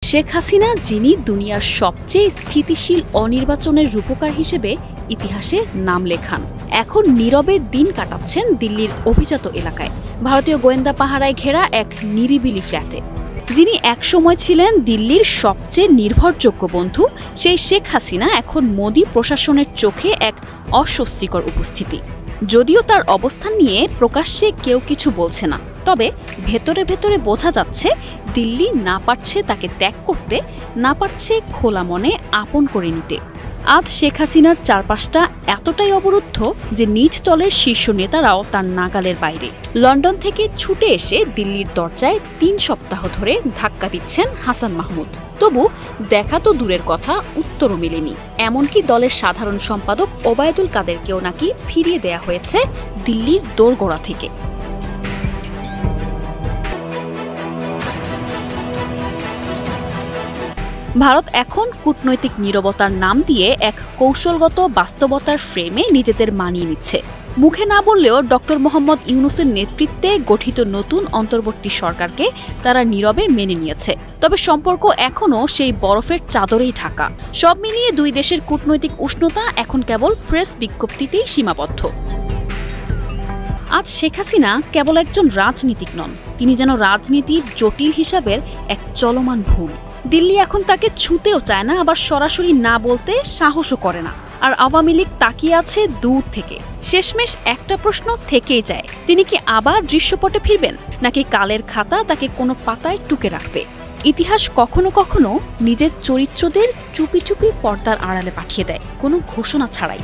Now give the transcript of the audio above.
শেখ হাসিনা, যিনি দুনিয়ার সবচেয়ে স্থিতিশীল অনির্বাচনের রূপকার হিসেবে ইতিহাসে নাম লেখান, এখন নীরবে দিন কাটাচ্ছেন দিল্লির অভিজাত এলাকায়, ভারতীয় গোয়েন্দা পাহারায় ঘেরা এক নিরিবিলি ফ্ল্যাটে। যিনি একসময় ছিলেন দিল্লির সবচেয়ে নির্ভরযোগ্য বন্ধু, সেই শেখ হাসিনা এখন মোদি প্রশাসনের চোখে এক অস্বস্তিকর উপস্থিতি। যদিও তার অবস্থান নিয়ে প্রকাশ্যে কেউ কিছু বলছে না, তবে ভেতরে ভেতরে বোঝা যাচ্ছে দিল্লি না পারছে তাকে ত্যাগ করতে, না পারছে খোলা মনে আপন করে নিতে। আজ শেখ হাসিনার চারপাশটা এতটাই অবরুদ্ধ যে নিজ দলের শীর্ষ নেতারাও তার নাগালের বাইরে। লন্ডন থেকে ছুটে এসে দিল্লির দরজায় ৩ সপ্তাহ ধরে ধাক্কা দিচ্ছেন হাসান মাহমুদ। তবু দেখা তো দূরের কথা, উত্তরও মেলেনি। এমনকি দলের সাধারণ সম্পাদক ওবায়দুল কাদেরকেও নাকি ফিরিয়ে দেয়া হয়েছে দিল্লির দোরগোড়া থেকে। ভারত এখন কূটনৈতিক নীরবতার নাম দিয়ে এক কৌশলগত বাস্তবতার ফ্রেমে নিজেদের মানিয়ে নিচ্ছে। মুখে না বললেও ডক্টর মোহাম্মদ ইউনূসের নেতৃত্বে গঠিত নতুন অন্তর্বর্তী সরকারকে তারা নীরবে মেনে নিয়েছে। তবে সম্পর্ক এখনও সেই বরফের চাদরেই ঢাকা। সব মিলিয়ে দুই দেশের কূটনৈতিক উষ্ণতা এখন কেবল প্রেস বিজ্ঞপ্তিতেই সীমাবদ্ধ। আজ শেখ হাসিনা কেবল একজন রাজনীতিক নন, তিনি যেন রাজনীতির জটিল হিসাবের এক চলমান ভুল। দিল্লি এখন তাকে ছুঁতেও চায় না, আবার সরাসরি না বলতে সাহসও করে না। আর আওয়ামী লীগ তাকিয়ে আছে দূর থেকে। শেষমেশ একটা প্রশ্ন থেকেই যায়, তিনি কি আবার দৃশ্যপটে ফিরবেন, নাকি কালের খাতা তাকে কোনো পাতায় টুকে রাখবে? ইতিহাস কখনো কখনো নিজের চরিত্রদের চুপি চুপি পর্দার আড়ালে পাঠিয়ে দেয়, কোনো ঘোষণা ছাড়াই।